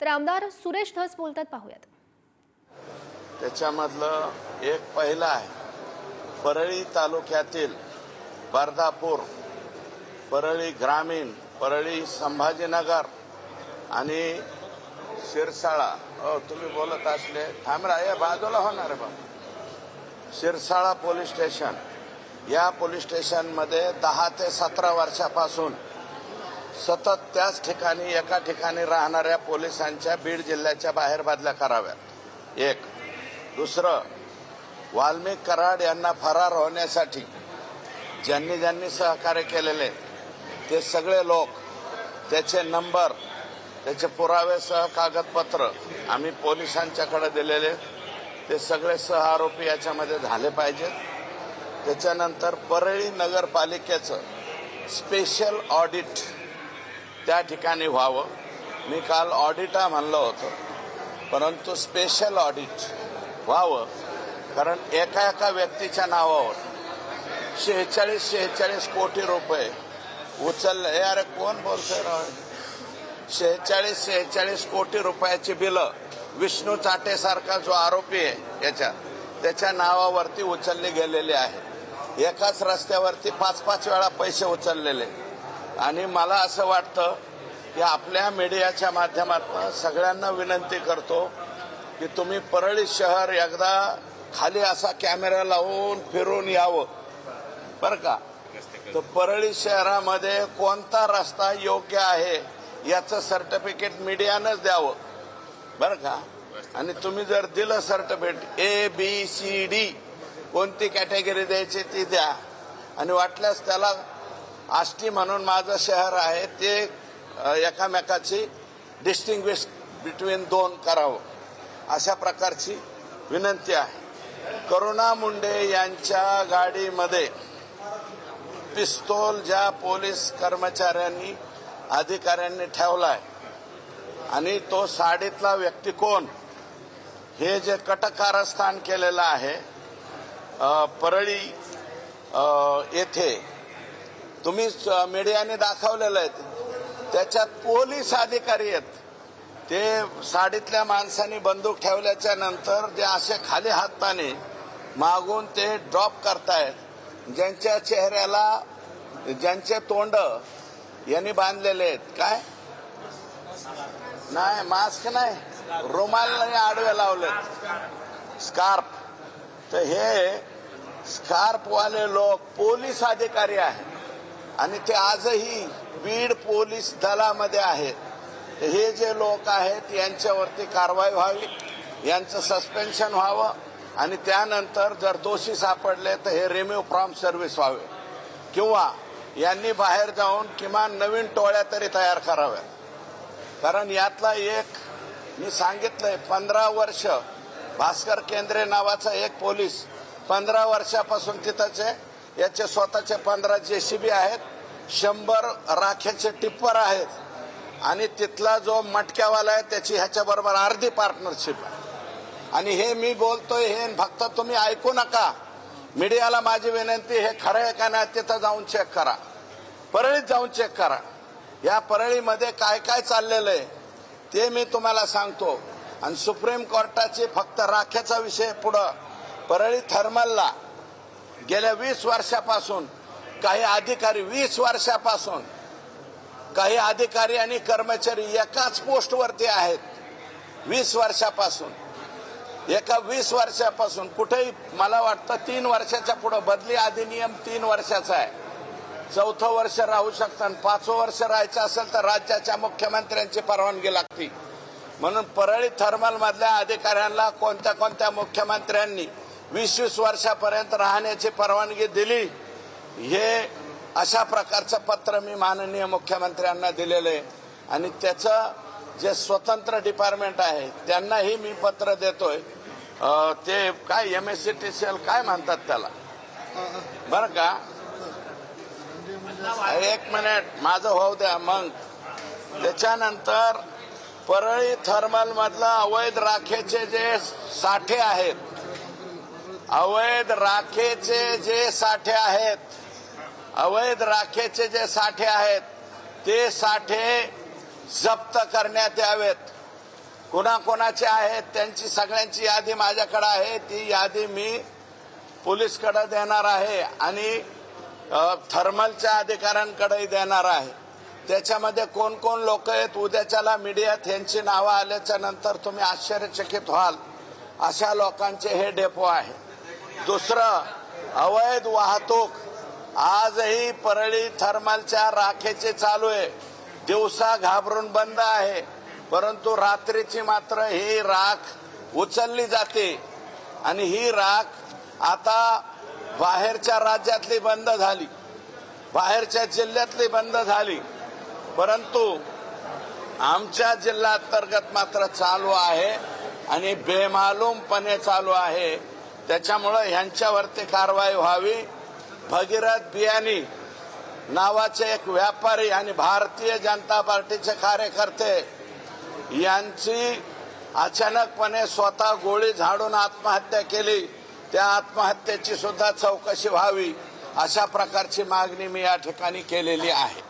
तर आमदार सुरेश धस बोलतात, पाहूयात. त्याच्यामधलं एक पहिलं आहे परळी तालुक्यातील बर्दापूर, परळी ग्रामीण, परळी संभाजीनगर आणि शिरसाळा. तुम्ही बोलत असले थांबरा, या बाजूला होणार आहे बाबा. शिरसाळा पोलीस स्टेशन, या पोलीस स्टेशनमध्ये 10 ते 17 वर्षापासून सतत त्याच ठिकाणी एका ठिकाणी राहणाऱ्या पोलिसांच्या बीड जिल्ह्याच्या बाहेर बदल्या कराव्यात. एक. दुसरं, वाल्मिक कराड यांना फरार होण्यासाठी ज्यांनी ज्यांनी सहकार्य केलेले ते सगळे लोक, त्याचे नंबर, त्याचे पुरावेसह कागदपत्र आम्ही पोलिसांच्याकडे दिलेले, ते सगळे सह आरोपी याच्यामध्ये झाले पाहिजेत. त्याच्यानंतर परळी नगरपालिकेचं स्पेशल ऑडिट त्या ठिकाणी व्हावं. मी काल ऑडिटा म्हणलं होतं, परंतु स्पेशल ऑडिट व्हावं, कारण एका एका व्यक्तीच्या नावावर 46 कोटी रुपये उचलले. अरे कोण बोलतोय राव? 46 कोटी रुपयाची बिलं विष्णू चाटेसारखा जो आरोपी आहे त्याच्या नावावरती उचलली गेलेली आहे. एकाच रस्त्यावरती 5-5 वेळा पैसे उचललेले. आणि मला असं वाटतं की आपल्या मीडियाच्या माध्यमातून सगळ्यांना विनंती करतो की तुम्ही परळी शहर एकदा खाली असा कॅमेरा लावून फिरून यावं बरं का. तर परळी शहरामध्ये कोणता रस्ता योग्य आहे याचं सर्टिफिकेट मीडियानंच द्यावं बरं का. आणि तुम्ही जर दिलं सर्टिफिकेट ABCD कोणती कॅटेगरी द्यायची ती द्या, आणि वाटल्यास त्याला आष्टी म्हणून माझं शहर आहे ते एकामेकाची डिस्टिंग्विश बिटवीन 2 करावं, अशा प्रकारची विनंती आहे. करुणा मुंडे यांच्या गाडीमध्ये पिस्तूल ज्या पोलीस कर्मचाऱ्यांनी अधिकाऱ्यांनी ठेवलाय आणि तो साडीतला व्यक्ती कोण, हे जे कटकारस्थान केलेलं आहे परळी येथे, तुम्ही मीडियाने दाखवलेलं आहे, त्याच्यात पोलीस अधिकारी आहेत. ते साडीतल्या माणसांनी बंदूक ठेवल्याच्या नंतर ते असे खाली हाताने मागून ते ड्रॉप करतायत. ज्यांच्या चेहऱ्याला, ज्यांचे तोंड यांनी बांधलेले आहेत, काय नाही, मास्क नाही, रुमालाने आडवे लावलेत, स्कार्फ. तर हे स्कार्फवाले लोक पोलीस अधिकारी आहेत आणि ते आजही बीड पोलीस दलामध्ये आहेत. हे जे लोक आहेत यांच्यावरती कारवाई व्हावी, यांचं सस्पेन्शन व्हावं, आणि त्यानंतर जर दोषी सापडले तर हे रिमूव्ह फ्रॉम सर्व्हिस व्हावे, किंवा यांनी बाहेर जाऊन किमान नवीन टोळ्या तरी तयार कराव्यात. कारण यातला एक मी सांगितलंय, 15 वर्ष भास्कर केंद्रे नावाचा एक पोलीस 15 वर्षापासून तिथंच आहे. याचे स्वतःचे 15 JCB आहेत, 100 राख्याचे टिप्पर आहेत, आणि तिथला जो मटक्यावाला आहे त्याची ह्याच्याबरोबर अर्धी पार्टनरशिप आहे. आणि हे मी बोलतोय हे फक्त तुम्ही ऐकू नका, मीडियाला माझी विनंती, हे खरं आहे का नाही तिथं जाऊन चेक करा, परळीत जाऊन चेक करा. या परळीमध्ये काय काय चाललेलं आहे ते मी तुम्हाला सांगतो. आणि सुप्रीम कोर्टाची फक्त राख्याचा विषय पुढं, परळी थर्मलला गेल्या 20 वर्षापासून काही अधिकारी, 20 वर्षापासून काही अधिकारी आणि कर्मचारी एकाच पोस्टवरती आहेत. 20 वर्षापासून, एका 20 वर्षापासून कुठेही, मला वाटतं 3 वर्षाच्या पुढे बदली अधिनियम 3 वर्षाचा आहे. 4थं वर्ष राहू शकतं, आणि 5वं वर्ष राहायचं असेल तर राज्याच्या मुख्यमंत्र्यांची परवानगी लागते. म्हणून परळी थर्मल मधल्या अधिकाऱ्यांना कोणत्या कोणत्या मुख्यमंत्र्यांनी 20-20 वर्षापर्यंत राहण्याची परवानगी दिली, हे अशा प्रकारचं पत्र मी माननीय मुख्यमंत्र्यांना दिलेलं आहे. आणि त्याचं जे स्वतंत्र डिपार्टमेंट आहे त्यांनाही मी पत्र देतोय. ते काय MSCTCL काय म्हणतात त्याला बरं का. एक मिनिट माझं होऊ द्या. मग त्याच्यानंतर परळी थर्मल मधलं अवैध राखेचे जे साठे आहेत, अवैध राखेचे जे साठे आहेत, अवैध राखेचे जे साठे आहेत ते साठे जप्त करण्यात यावेत. कोणाकोणाचे आहेत त्यांची सगळ्यांची यादी माझ्याकडे आहे. ती यादी मी पोलीसकडे देणार आहे आणि थर्मलच्या अधिकाऱ्यांकडेही देणार आहे. त्याच्यामध्ये कोण कोण लोक आहेत उद्याच्याला मीडियात यांची नावं आल्याच्या नंतर तुम्ही आश्चर्यचकित व्हाल. अशा लोकांचे हे डेपो आहे. दुसरं, अवैध वाहतूक आजही परळी थर्मलच्या राखेचे चालू आहे. दिवसा घाबरून बंद आहे, परंतु रात्रीची मात्र ही राख उचलली जाते आणि ही राख आता बाहेरच्या राज्यातली बंद झाली, बाहेरच्या जिल्ह्यातली बंद झाली, परंतु आमच्या जिल्ह्याअंतर्गत मात्र चालू आहे आणि बेमालूमपणे चालू आहे. त्याच्यामुळं ह्यांच्यावरती कारवाई व्हावी. भगीरथ बियाणी नावाचे एक व्यापारी आणि भारतीय जनता पार्टीचे कार्यकर्ते यांची अचानकपणे स्वतः गोळी झाडून आत्महत्या केली. त्या आत्महत्येची सुद्धा चौकशी व्हावी अशा प्रकारची मागणी मी या ठिकाणी केलेली आहे.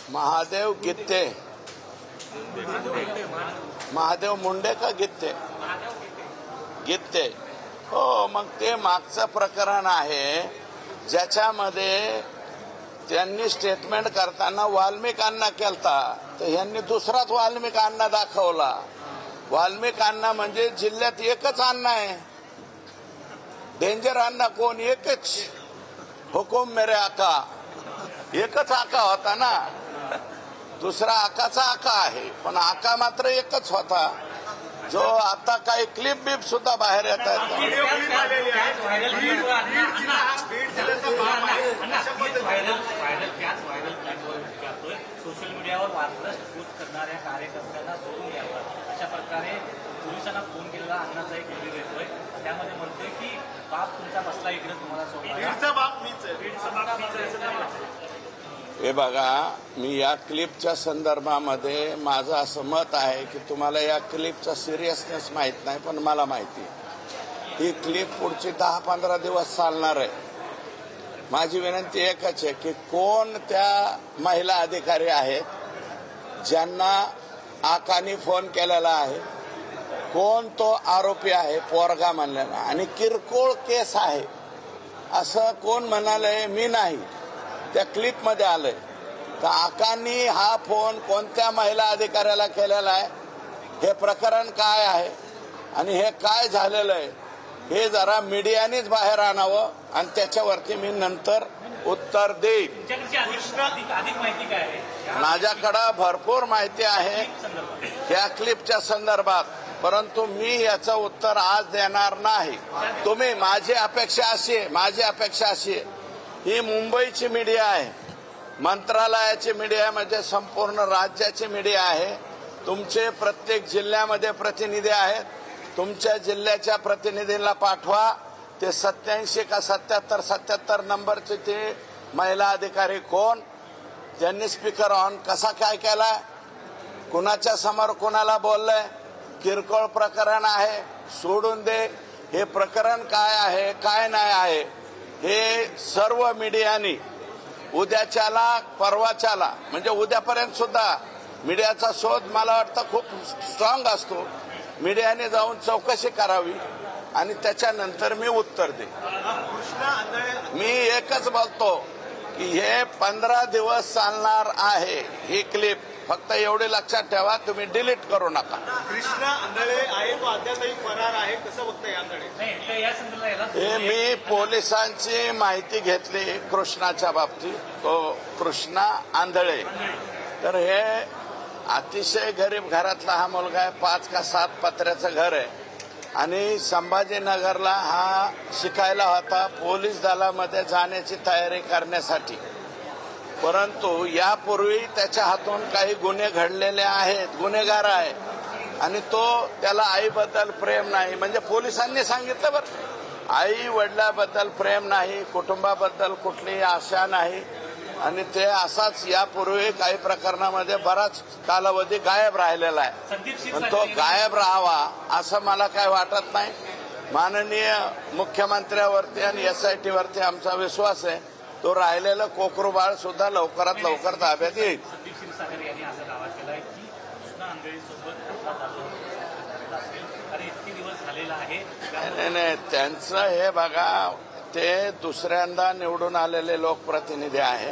महादेव गित्ते, महादेव मुंडे का गित्ते? गित्ते, हो. मग ते मागचं प्रकरण आहे ज्याच्यामध्ये त्यांनी स्टेटमेंट करताना वाल्मिकांना केलता, तर यांनी दुसराच वाल्मिकांना दाखवला. वाल्मिकांना म्हणजे जिल्ह्यात एकच अण्णा आहे. डेंजर अण्णा कोण? एकच. हुकुम मेरे आका, एकच आका होता ना. दुसरा आकाचा आका आहे, पण आका मात्र एकच होता, जो आता काही क्लिप बीप सुद्धा बाहेर येत आहेत. सोशल मीडियावर वादग्रस्त पोस्ट करणाऱ्या कार्यकर्त्यांना सोडून द्यावं अशा प्रकारे पोलिसांना फोन केलेला अण्णाचा एक व्हिडिओ येतोय. त्यामध्ये म्हणतोय की बाप तुमचा बसला इकडे तुम्हाला हे बघा, मी या क्लिपच्या संदर्भामध्ये माझं असं मत आहे की तुम्हाला या क्लिपचा सिरियसनेस माहीत नाही, पण मला माहिती आहे. ही क्लिप पुढची 10-15 दिवस चालणार आहे. माझी विनंती एकच आहे की कोण त्या महिला अधिकारी आहेत ज्यांना आकानी फोन केलेला आहे, कोण तो आरोपी आहे पोरगा म्हणलेला आणि किरकोळ केस आहे असं कोण म्हणालंय? मी नाही, त्या क्लिपमध्ये आलंय. तर आकांनी हा फोन कोणत्या महिला अधिकाऱ्याला केलेला आहे, हे प्रकरण काय आहे आणि हे काय झालेलं आहे हे जरा मीडियानेच बाहेर आणावं आणि त्याच्यावरती मी नंतर उत्तर देईन. माझ्याकडं भरपूर माहिती आहे या क्लिपच्या संदर्भात, परंतु मी याचं उत्तर आज देणार नाही. तुम्ही माझी अपेक्षा अशी आहे, ही मुंबईची मीडिया आहे, मंत्रालयाची मीडिया म्हणजे संपूर्ण राज्याची मीडिया आहे. तुमचे प्रत्येक जिल्ह्यामध्ये प्रतिनिधी आहेत. तुमच्या जिल्ह्याच्या प्रतिनिधींना पाठवा. ते 87 का 77 नंबरचे ते महिला अधिकारी कोण, त्यांनी स्पीकर ऑन कसा काय केलाय, कुणाच्या समोर कुणाला बोललंय, किरकोळ प्रकरण आहे, सोडून दे. हे प्रकरण काय आहे काय नाही आहे हे सर्व मीडियानी उद्याच्याला परवाच्याला म्हणजे उद्यापर्यंत सुद्धा मीडियाचा शोध मला वाटतं खूप स्ट्रॉंग असतो. मीडियाने जाऊन चौकशी करावी आणि त्याच्यानंतर मी उत्तर दे. मी एकच बोलतो की हे 15 दिवस चालणार आहे ही क्लिप. फक्त एवढे लक्षात ठेवा, तुम्ही डिलीट करू नका. कृष्णा आंधळे आहे तो अद्यापही फरार आहे, कसं बघताय आंधळे? हे मी पोलिसांची माहिती घेतली कृष्णाच्या बाबतीत. तो कृष्णा आंधळे, तर हे अतिशय गरीब घरातला हा मुलगा आहे. 5 का 7 पत्र्याचं घर आहे आणि संभाजीनगरला हा शिकायला होता पोलीस दलामध्ये जाण्याची तयारी करण्यासाठी. परंतु यापूर्वी त्याच्या हातून काही गुन्हे घडलेले आहेत, गुन्हेगार आहे आणि त्याला आईबद्दल प्रेम नाही. म्हणजे पोलिसांनी सांगितलं बरं, आई वडिलाबद्दल प्रेम नाही, कुटुंबाबद्दल कुठलीही आशा नाही आणि ते असाच यापूर्वी काही प्रकरणामध्ये बराच कालावधी गायब राहिलेला आहे. पण तो गायब राहावा असं मला काय वाटत नाही. माननीय मुख्यमंत्र्यावरती आणि SIT वरती आमचा विश्वास आहे. तो राहिलेलं कोकरू बाळ सुद्धा लवकरात लवकर ताब्यात येईल. संदीप क्षीरसागर यांनी असा दावा केलाय की कृष्णा आंधळेसोबत झालेला असेल आणि इतके दिवस झालेला आहे. नाही, त्यांचं हे बघा, ते दुसऱ्यांदा निवडून आलेले लोकप्रतिनिधी आहे.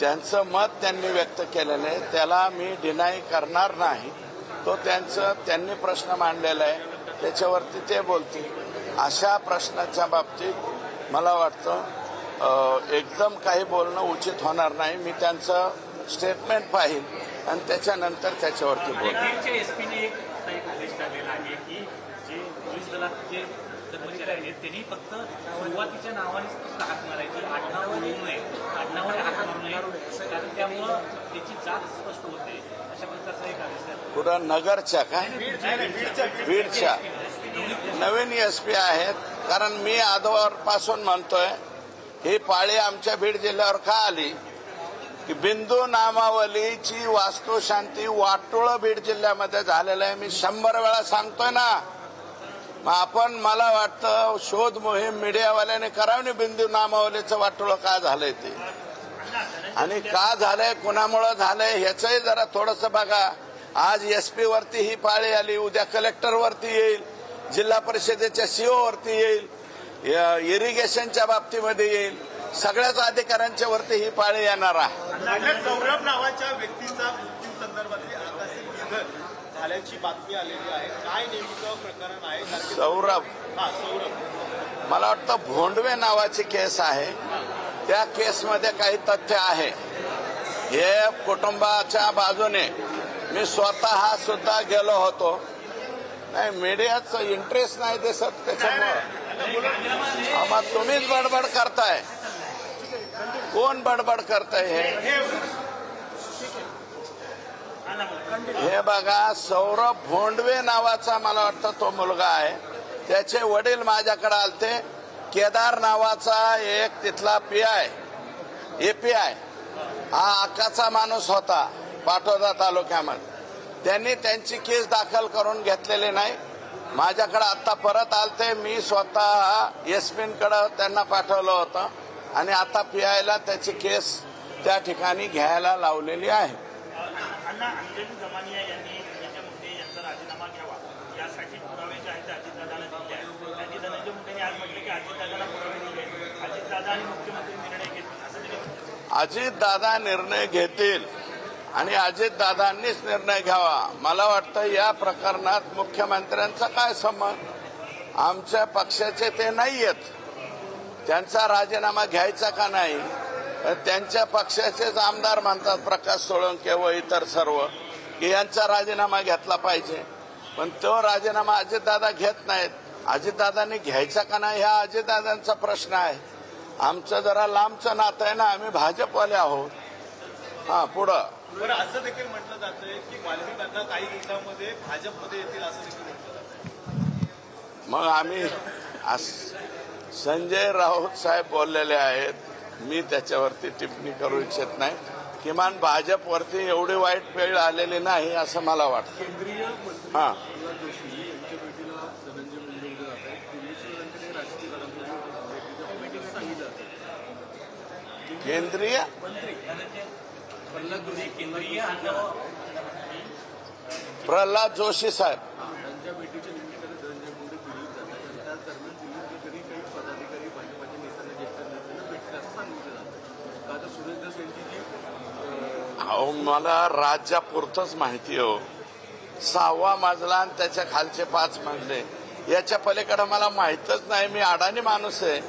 त्यांचं मत त्यांनी व्यक्त केलेलं आहे, त्याला मी डिनाय करणार नाही. तो त्यांनी प्रश्न मांडलेला आहे, त्याच्यावरती ते बोलतील. अशा प्रश्नाच्या बाबतीत मला वाटतं एकदम काही बोलणं उचित होणार नाही. मी त्यांचं स्टेटमेंट पाहिल आणि त्याच्यानंतर त्याच्यावरती बोल. बीडच्या एसपीने एक आदेश काढलेला आहे की जे पोलीस दलात जे कर्मचारी आहेत त्यांनी फक्त सुरुवातीच्या नावानेच हाक मारायची, आडनाव बोलू नये, आडनावाने हाक मारू नये, कारण त्यामुळं त्याची जात स्पष्ट होते. अशा प्रकारचा एक आदेश आहे. कुठं नगरच्या काय बीडच्या नवीन SP आहेत. कारण मी आजवरपासून म्हणतोय ही पाळी आमच्या बीड जिल्ह्यावर का आली की बिंदू नामावलीची वास्तुशांती वाटोळं बीड जिल्ह्यामध्ये झालेलं आहे. मी 100 वेळा सांगतोय ना. मग मला वाटतं शोध मोहीम मीडियावाल्याने करावी, बिंदू नामावलीचं वाटोळं का झालंय ते आणि का झालंय, कुणामुळं झालंय ह्याचंही जरा थोडंसं बघा. आज SP वरती ही पाळी आली, उद्या कलेक्टर वरती येईल, जिल्हा परिषदेच्या CO वरती येईल, इरिगेशनच्या बाबतीमध्ये येईल, सगळ्याच अधिकाऱ्यांच्या वरती ही पाळी येणार आहे. सौरभ नावाच्या व्यक्तीचा मृत्यू संदर्भातली आकस्मिक निधन झाल्याची बातमी आलेली आहे. काय नेमकं प्रकरण आहे? सौरभ मला वाटतं भोंडवे नावाची केस आहे. त्या केसमध्ये काही तथ्य आहे. हे कुटुंबाच्या बाजूने मी स्वतः सुद्धा गेलो होतो. नाही, मीडियाचं इंटरेस्ट नाही दिसत त्याच्यामुळं. मग तुम्हीच बडबड करताय. कोण बडबड करताय? हे बघा, सौरभ भोंडवे नावाचा मला वाटतं तो मुलगा आहे. त्याचे वडील माझ्याकडे आलते. केदार नावाचा एक तिथला PI API हा आकाचा माणूस होता पाटोदा तालुक्यामध्ये. त्यांनी त्यांची केस दाखल करून घेतलेली नाही. माझ्याकडे आता परत आलते. मी स्वतः SPकडे त्यांना पाठवलं होतं आणि आता PIला त्याची केस त्या ठिकाणी घ्यायला लावलेली आहे. अंजली जमानिया यांनी याच्यामध्ये यांचा राजीनामा घ्यावा यासाठी पुरावे जे आहेत ते अजितदादांना दिले आहेत. त्यांनी धनंजय मुंडेंनी आज म्हटले की अजितदादांना पुरावे दिले, अजितदादा आणि मुख्यमंत्री निर्णय घेतील असं त्यांनी म्हटलं. अजितदादा निर्णय घेतील आणि अजितदादांनीच निर्णय घ्यावा. मला वाटतं या प्रकरणात मुख्यमंत्र्यांचा काय संबंध? आमच्या पक्षाचे ते नाहीयेत. त्यांचा राजीनामा घ्यायचा का नाही? त्यांच्या पक्षाचेच आमदार म्हणतात, प्रकाश सोळंके व इतर सर्व, की यांचा राजीनामा घेतला पाहिजे. पण तो राजीनामा अजितदादा घेत नाहीत. अजितदादांनी घ्यायचा का नाही हा अजितदादांचा प्रश्न आहे. आमचं जरा लांबचं नातं आहे ना, आम्ही भाजपवाले आहोत. पुढं बरं, असं देखील म्हटलं जातंय की वाल्मिक आता काही दिवसांमध्ये भाजपमध्ये येतील असं देखील म्हटलं जातं. मग आम्ही संजय राऊत साहेब बोललेले आहेत. मी त्याच्यावरती टिप्पणी करू इच्छित नाही. किमान भाजपवरती एवढी वाईट वेळ आलेली नाही असं मला वाटतं. हां, केंद्रीय प्रल्हाद जोशी साहेब अहो, मला राज्यापुरतंच माहिती हो. 6वा मजला आणि त्याच्या खालचे 5 मजले, याच्या पलीकडे मला माहीतच नाही. मी अडाणी माणूस आहे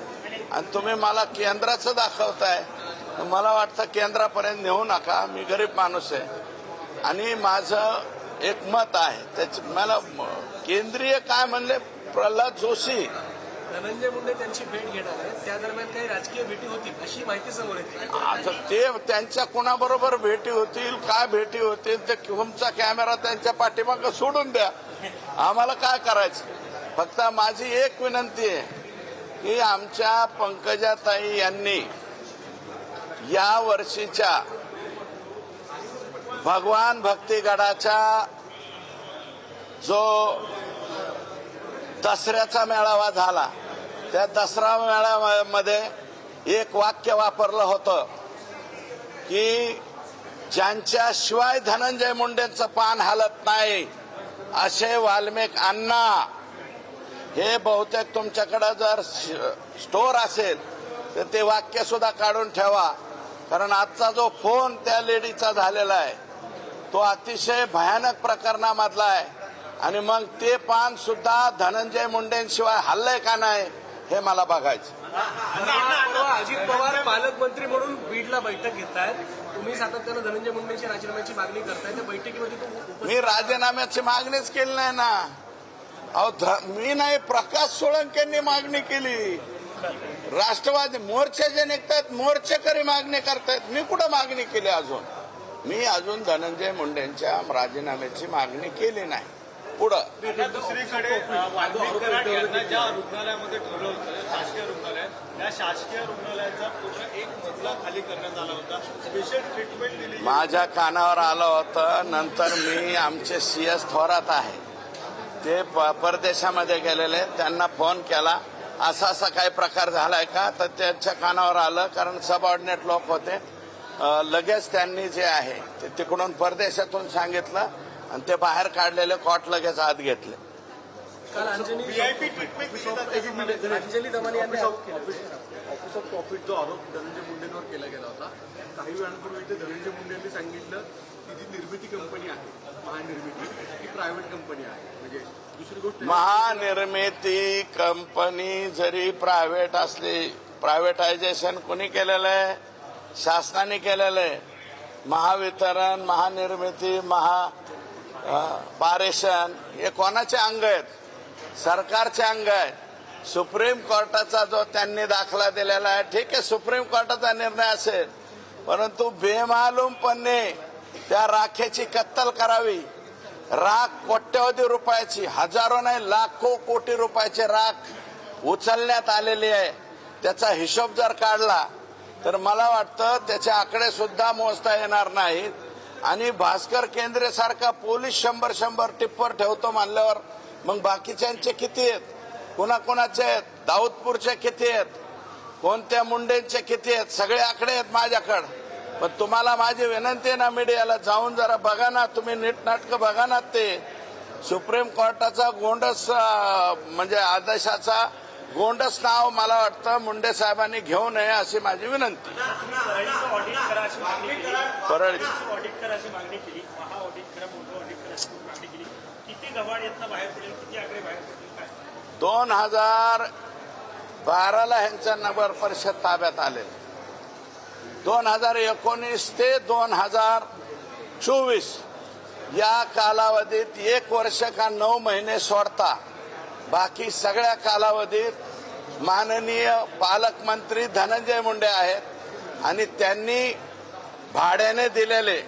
आणि तुम्ही मला केंद्राचं दाखवताय. मला वाटतं केंद्रापर्यंत नेऊ नका. मी गरीब माणूस आहे आणि माझं एक मत आहे. त्याच मला केंद्रीय काय म्हणले प्रल्हाद जोशी धनंजय मुंडे त्यांची भेट घेणार आहे. त्या दरम्यान काही राजकीय भेटी होतील अशी माहिती समोर येते. आता ते त्यांच्या कोणाबरोबर भेटी होतील, काय भेटी होतील, ते तुमचा कॅमेरा त्यांच्या पाठीमागं सोडून द्या. आम्हाला काय करायचं? फक्त माझी एक विनंती आहे की आमच्या पंकजाताई यांनी या वर्षीच्या भगवान भक्तीगडाचा जो दसऱ्याचा मेळावा झाला. त्या दसरा मेळाव्यामध्ये एक वाक्य वापरलं होतं की ज्यांच्याशिवाय धनंजय मुंडेंचं पान हालत नाही असे वाल्मिक अण्णा. हे बहुतेक तुमच्याकडे जर स्टोअर असेल तर ते वाक्य सुद्धा काढून ठेवा, कारण आजचा जो फोन त्या लेडीचा झालेला आहे तो अतिशय भयानक प्रकरणामधला आहे. आणि मग ते पान सुद्धा धनंजय मुंडेंशिवाय हल्लंय का नाही हे मला बघायचं. अजित पवार पालकमंत्री म्हणून बीडला बैठक घेतायत. तुम्ही सातत्यानं धनंजय मुंडेंच्या राजीनाम्याची मागणी करताय. त्या बैठकीमध्ये मी राजीनाम्याची मागणीच केली नाही ना. अहो मी नाही, प्रकाश सोळंकेंनी मागणी केली. राष्ट्रवादी मोर्चे जे निघतायत मोर्चेकरी मागणी करतायत. मी कुठं मागणी केली अजून? मी अजून धनंजय मुंडेंच्या राजीनाम्याची मागणी केली नाही. पुढं दुसरीकडे वाल्मिक कराड यांना ज्या रुग्णालयामध्ये ठेवलं होतं शासकीय रुग्णालयात, त्या शासकीय रुग्णालयाचा पूर्ण एक मजला खाली करण्यात आला होता. स्पेशल ट्रीटमेंट दिली. माझ्या कानावर आलं होतं. नंतर मी आमचे CS थोरात आहे ते परदेशामध्ये गेलेले, त्यांना फोन केला असा असा काही प्रकार झालाय का, तर त्यांच्या कानावर आलं. कारण सबऑर्डिनेट लोक होते. लगेच त्यांनी जे आहे ते तिकडून परदेशातून सांगितलं आणि ते बाहेर काढलेले कॉट लगेच आत घेतले. काल अंजनी VIP ट्रीटमेंट दिली जाते. अंजली दमानी यांनी ऑफिस ऑफ प्रॉफिट जो आरोप धनंजय मुंडेंवर केला गेला होता, काही वेळापूर्वी इथे धनंजय मुंडेंनी सांगितलं की जी निर्मिती कंपनी आहे महानिर्मिती ही प्रायव्हेट कंपनी आहे. म्हणजे दुसरी गोष्ट, महानिर्मिती कंपनी जरी प्रायव्हेट असली, प्रायव्हेटायझेशन कोणी केलेलं आहे? शासनाने केलेलं आहे. महावितरण, महानिर्मिती, पारेषण हे कोणाचे अंग आहेत? सरकारचे अंग आहेत. सुप्रीम कोर्टाचा जो त्यांनी दाखला दिलेला आहे, ठीक आहे, सुप्रीम कोर्टाचा निर्णय असेल, परंतु बेमालूमपणे त्या राखेची कत्तल करावी. राख कोट्यवधी रुपयाची, हजारो नाही लाखो कोटी रुपयाची राख उचलण्यात आलेली आहे. त्याचा हिशोब जर काढला तर मला वाटतं त्याचे आकडे सुद्धा मोजता येणार नाहीत. आणि भास्कर केंद्रे सारखा पोलीस 100 टिप्पर ठेवतो मानल्यावर मग बाकीच्यांचे किती आहेत? कुणाकुणाचे आहेत? दाऊदपूरचे किती आहेत? कोणत्या मुंडेंचे किती आहेत? सगळे आकडे आहेत माझ्याकडे. पण तुम्हाला माझी विनंती आहे ना, मीडियाला जाऊन जरा बघा ना, तुम्ही नीटनाटकं बघा ना. ते सुप्रीम कोर्टाचा गोंडस म्हणजे आदेशाचा गोंडस नाव मला वाटतं मुंडे साहेबांनी घेऊ नये अशी माझी विनंती. परळीचं ऑडिट करा अशी मागणी केली. परळीचं ऑडिट करा अशी मागणी केली. महा ऑडिट करा, मोठं ऑडिट करा अशी मागणी केली. किती गव्हाड यातनं बाहेर पडेल, किती आकडे बाहेर पडतील काय? 2012ला ह्यांच्या नगर परिषद ताब्यात आले. 2019 ते 2024 या कालावधीत 1 वर्ष का 9 महिने सोडता बाकी सगळ्या कालावधीत माननीय पालकमंत्री धनंजय मुंडे आहेत. आणि त्यांनी भाड्याने दिलेले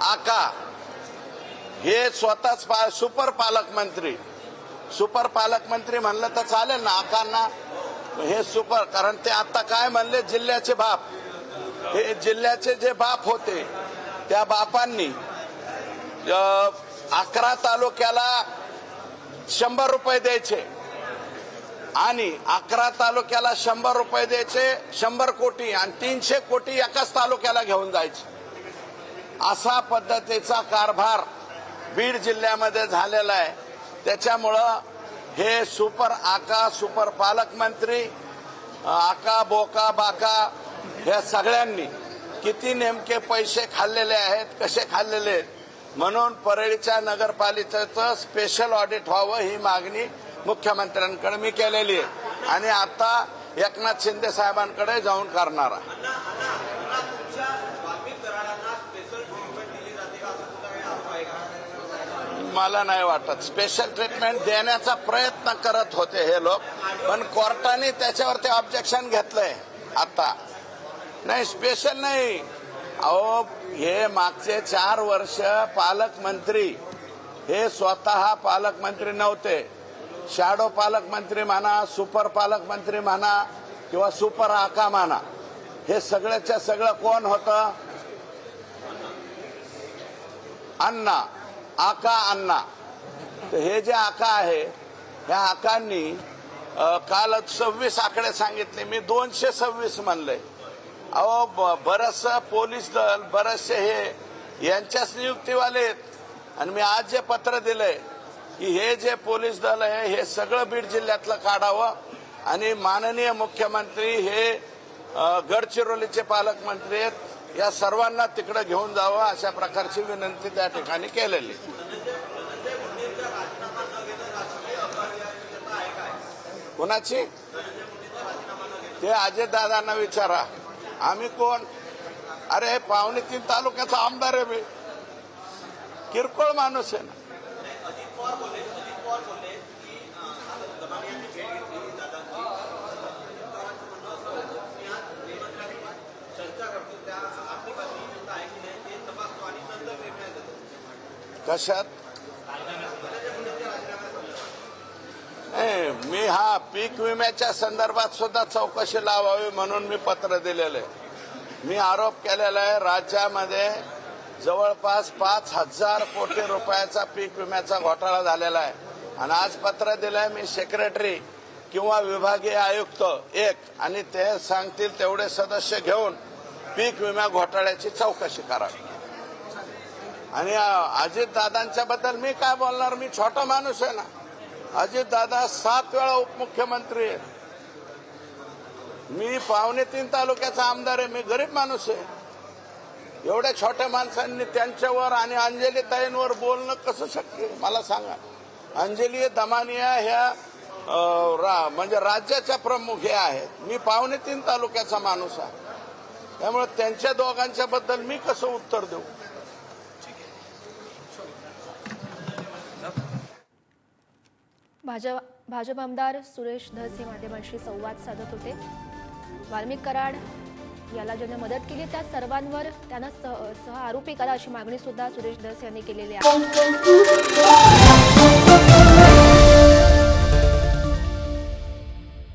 आका हे स्वतःच सुपर पालकमंत्री. सुपर पालकमंत्री म्हणलं तर चालेल ना आकांना? हे सुपर, कारण ते आता काय म्हणले, जिल्ह्याचे बाप. हे जिल्ह्याचे जे बाप होते त्या बापांनी 11 तालुक्याला 100 रुपये द्यायचे आणि 11 तालुक्याला 100 रुपये द्यायचे, 100 कोटी आणि 300 कोटी एकाच तालुक्याला घेऊन जायचे. असा पद्धतीचा कारभार बीड जिल्ह्यामध्ये झालेला आहे. त्याच्यामुळं हे सुपर आका, सुपर पालकमंत्री, आका बोका बाका ह्या सगळ्यांनी किती नेमके पैसे खाल्लेले आहेत, कसे खाल्लेले आहेत, म्हणून परळीच्या नगरपालिकेचं स्पेशल ऑडिट व्हावं ही मागणी मुख्यमंत्र्यांकडे मी केलेली आहे आणि आता एकनाथ शिंदे साहेबांकडे जाऊन करणार आहे. मला नाही वाटत. स्पेशल ट्रीटमेंट देण्याचा प्रयत्न करत होते हे लोक, पण कोर्टाने त्याच्यावरती ऑब्जेक्शन घेतलंय. आता नाही, स्पेशल नाही. अहो, हे मागचे 4 वर्ष पालकमंत्री हे स्वतः पालकमंत्री नव्हते. शॅडो पालकमंत्री म्हणा, सुपर पालकमंत्री म्हणा किंवा सुपर आका म्हणा, हे सगळ्याच्या सगळं कोण होतं? अण्णा, आका अण्णा. तर हे जे आका आहे या आकांनी काल 26 आकडे सांगितले, मी 226 म्हणले. अहो बरचसं पोलीस दल बरेचसे हे यांच्याच नियुक्तीवाले आहेत. आणि मी आज जे पत्र दिलंय की हे जे पोलीस दल आहे हे सगळं बीड जिल्ह्यातलं काढावं आणि माननीय मुख्यमंत्री हे गडचिरोलीचे पालकमंत्री आहेत, या सर्वांना तिकडे घेऊन जावं अशा प्रकारची विनंती त्या ठिकाणी केलेली. कोणाची? ते अजितदादांना विचारा. आम्ही कोण? अरे 3.5 तालुक्याचा आमदार आहे मी, किरकोळ माणूस आहे ना. कशात? मी पीक विम्याच्या संदर्भात सुद्धा चौकशी लावावी म्हणून मी पत्र दिलेलं आहे. मी आरोप केलेला आहे राज्यामध्ये जवळपास 5,000 कोटी रुपयाचा पीक विम्याचा घोटाळा झालेला आहे. आणि आज पत्र दिलंय मी सेक्रेटरी किंवा विभागीय आयुक्त आणि ते सांगतील तेवढे सदस्य घेऊन पीक विमा घोटाळ्याची चौकशी करावी. आणि अजितदादांच्या बद्दल मी काय बोलणार? मी छोटा माणूस आहे ना. अजितदादा 7 वेळा उपमुख्यमंत्री आहेत. मी 3.5 तालुक्याचा आमदार आहे. मी गरीब माणूस आहे. एवढ्या छोट्या माणसांनी त्यांच्यावर आणि अंजलीताईंवर बोलणं कसं शक्य मला सांगा. अंजली दमानिया ह्या म्हणजे राज्याच्या प्रमुख हे आहेत. मी 3.5 तालुक्याचा माणूस आहे. त्यामुळे त्यांच्या दोघांच्या बद्दल मी कसं उत्तर देऊ? भाजप आमदार सुरेश धस हे माध्यमांशी संवाद साधत होते. वाल्मिक कराड याला ज्यांनी मदत केली त्या सर्वांवर त्यांना सह आरोपी करा अशी मागणी सुद्धा सुरेश धस यांनी केलेली आहे.